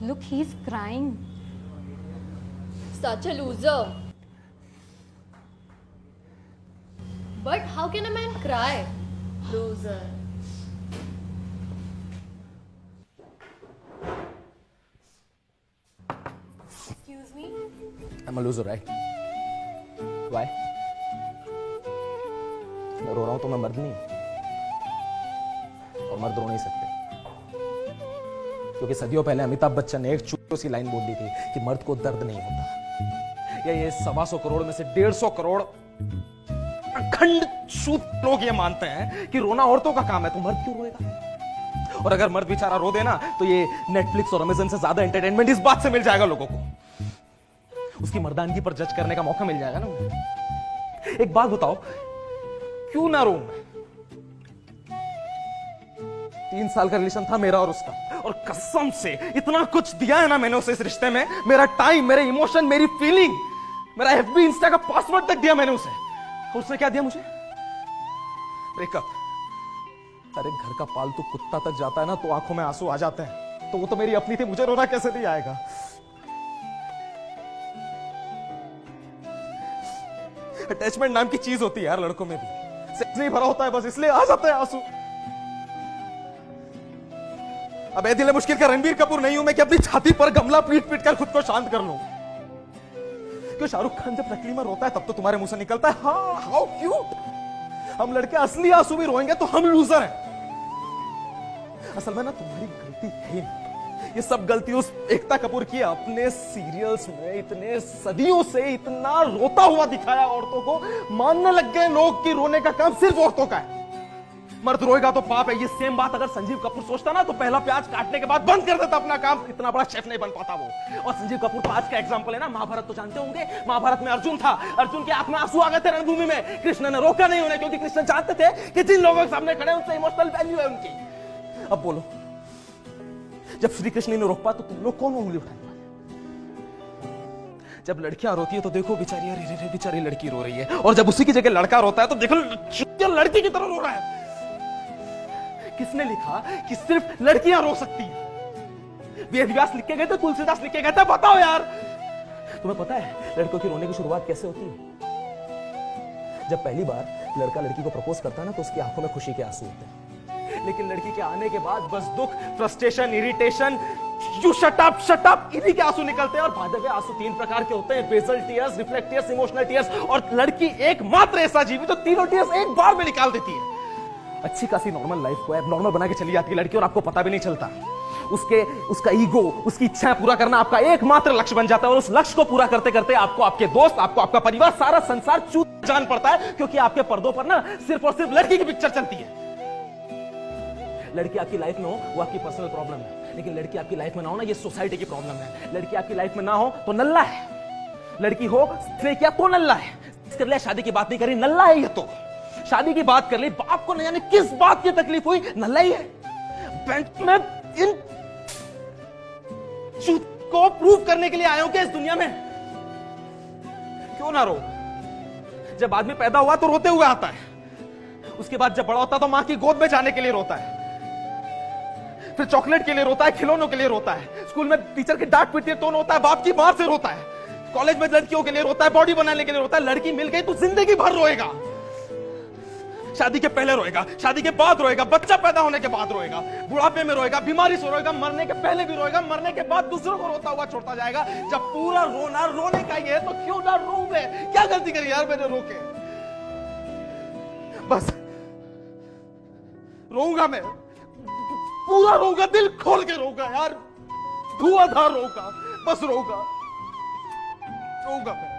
Look, he's crying. Such a loser. But how can a man cry? Loser. Excuse me? I'm a loser, right? Why? मैं रो रहा हूं तो मैं मर्द नहीं, और मर्द रो नहीं सकते, क्योंकि सदियों पहले अमिताभ बच्चन ने एक छोटी सी लाइन बोल दी थी कि मर्द को दर्द नहीं होता। या ये 125 करोड़ में से 150 करोड़ अखंड शुद्ध लोग ये मानते हैं कि रोना औरतों का काम है, तो मर्द क्यों रोएगा? और अगर मर्द बेचारा रो देना तो ये नेटफ्लिक्स और अमेज़न से ज्यादा एंटरटेनमेंट इस बात से मिल जाएगा लोगों को, उसकी मर्दानगी पर जज करने का मौका मिल जाएगा ना। एक बात बताओ, क्यों ना रो? 3 साल का रिलेशन था मेरा और उसका, और कसम से इतना कुछ दिया है ना मैंने उसे इस रिश्ते में, मेरा टाइम, मेरे इमोशन, मेरी फीलिंग, मेरा एफबी इंस्टा का पासवर्ड तक दिया मैंने उसे। उसने क्या दिया मुझे? ब्रेकअप। अरे घर का पालतू कुत्ता तक जाता है ना तो आंखों में आंसू आ जाते हैं, तो वो तो मेरी अपनी थी, मुझे रोना कैसे नहीं आएगा? अटैचमेंट नाम की चीज होती है यार लड़कों में भी, सेक्स नहीं भरा होता है बस इसलिए आ जाता है आंसू। अब ए दिल मुश्किल का रणबीर कपूर नहीं हूं मैं कि अपनी छाती पर गमला पीट पीट कर खुद को शांत कर लूं। क्यों शाहरुख खान जब नकली में रोता है तब तो तुम्हारे मुंह से निकलता है हाँ हाउ क्यूट। हम लड़के असली आंसू भी रोएंगे तो हम लूजर हैं। असल में ना तुम्हारी गलती है नहीं, ये सब गलती उस एकता कपूर की। अपने सीरियल्स में इतने सदियों से इतना रोता हुआ दिखाया औरतों को, मानने लग गए लोग कि रोने का काम सिर्फ औरतों का है, मर्द रोएगा तो पाप है। ये सेम बात अगर संजीव कपूर सोचता ना तो पहला प्याज काटने के बाद बंद कर देता अपना काम, इतना बड़ा शेफ नहीं बन पाता वो। और संजीव कपूर तो आज का एग्जांपल है ना, महाभारत तो जानते होंगे, महाभारत में अर्जुन था, अर्जुन के आंख में आंसू आ गए थे रणभूमि में, कृष्ण ने रोका नहीं उन्हें, क्योंकि कृष्ण जानते थे कि जिन लोगों के सामने खड़े उनसे इमोशनल वैल्यू है उनकी। अब बोलो, जब श्री कृष्ण ने रोक पा तो तुम लोग कौन उंगली उठाने वाले? जब लड़कियां रोती है तो देखो बेचारी, अरे बेचारी लड़की रो रही है, और जब उसी की जगह लड़का रोता है तो देखो लड़की की तरह रो रहा है। किसने लिखा कि सिर्फ लड़कियां रो सकती हैं? वेद व्यास लिख के गए थे, तुलसीदास लिख के गए थे? बताओ यार, तुम्हें पता है लड़कों की रोने की शुरुआत कैसे होती है? जब पहली बार लड़का लड़की को प्रपोज करता है ना तो उसकी आंखों में खुशी के आंसू होते हैं, लेकिन लड़की के आने के बाद बस दुख, frustration, irritation, you shut up इन्हीं के आंसू निकलते हैं। और भादे हुए आंसू 3 प्रकार के होते हैं, basal tears, reflect tears, emotional tears. और लड़की एकमात्र ऐसा जीव जो तीनों टीयर्स एक बार में निकाल देती है। अच्छी खासी नॉर्मल लाइफ को नॉर्मल बना के चली जाती है लड़की, और आपको पता भी नहीं चलता। उसका ईगो, उसकी इच्छाएं पूरा करना आपका एकमात्र लक्ष्य बन जाता है, और उस लक्ष्य को पूरा करते करते आपको आपके दोस्त, आपको आपका परिवार, सारा संसार चूत जान पड़ता है, क्योंकि आपके पर्दों पर ना सिर्फ और सिर्फ लड़की की पिक्चर चलती है। लड़की आपकी लाइफ में हो वो आपकी पर्सनल प्रॉब्लम है, लेकिन लड़की आपकी लाइफ में ना हो ना ये सोसाइटी की प्रॉब्लम है। लड़की आपकी लाइफ में ना हो तो नल्ला है, लड़की हो स्त्री किया तो नल्ला है। इसके लिए शादी की बात नहीं करी, नल्ला है ये तो। शादी की बात कर ली, बाप को न जाने किस बात की तकलीफ हुई, नल्ला ही है। बैंक में इन चूत को प्रूव करने के लिए आए हो क्या इस दुनिया में? क्यों ना रो? जब आदमी पैदा हुआ तो रोते हुए आता है, उसके बाद जब बड़ा होता है तो मां की गोद में जाने के लिए रोता है, फिर चॉकलेट के लिए रोता है, खिलौनों के लिए रोता है, स्कूल में टीचर की डांट पीटती है तो रोता है, बाप की मार से रोता है, कॉलेज में लड़कियों के लिए रोता है, बॉडी बनाने के लिए रोता है। लड़की मिल गई तो जिंदगी भर रोएगा। शादी के पहले रोएगा, शादी के बाद रोएगा, बच्चा पैदा होने के बाद रोएगा, बुढ़ापे में रोएगा, बीमारी से रोएगा, मरने के पहले भी रोएगा, मरने के बाद दूसरों को रोता हुआ छोड़ता जाएगा। जब पूरा रोना रोने का ही है तो क्यों ना रो? मैं क्या गलती करी यार मैंने रो के? बस रोऊंगा, मैं पूरा रोऊंगा, दिल खोल के रोऊंगा यार, धुआंधार रोऊंगा, बस रोऊंगा मैं।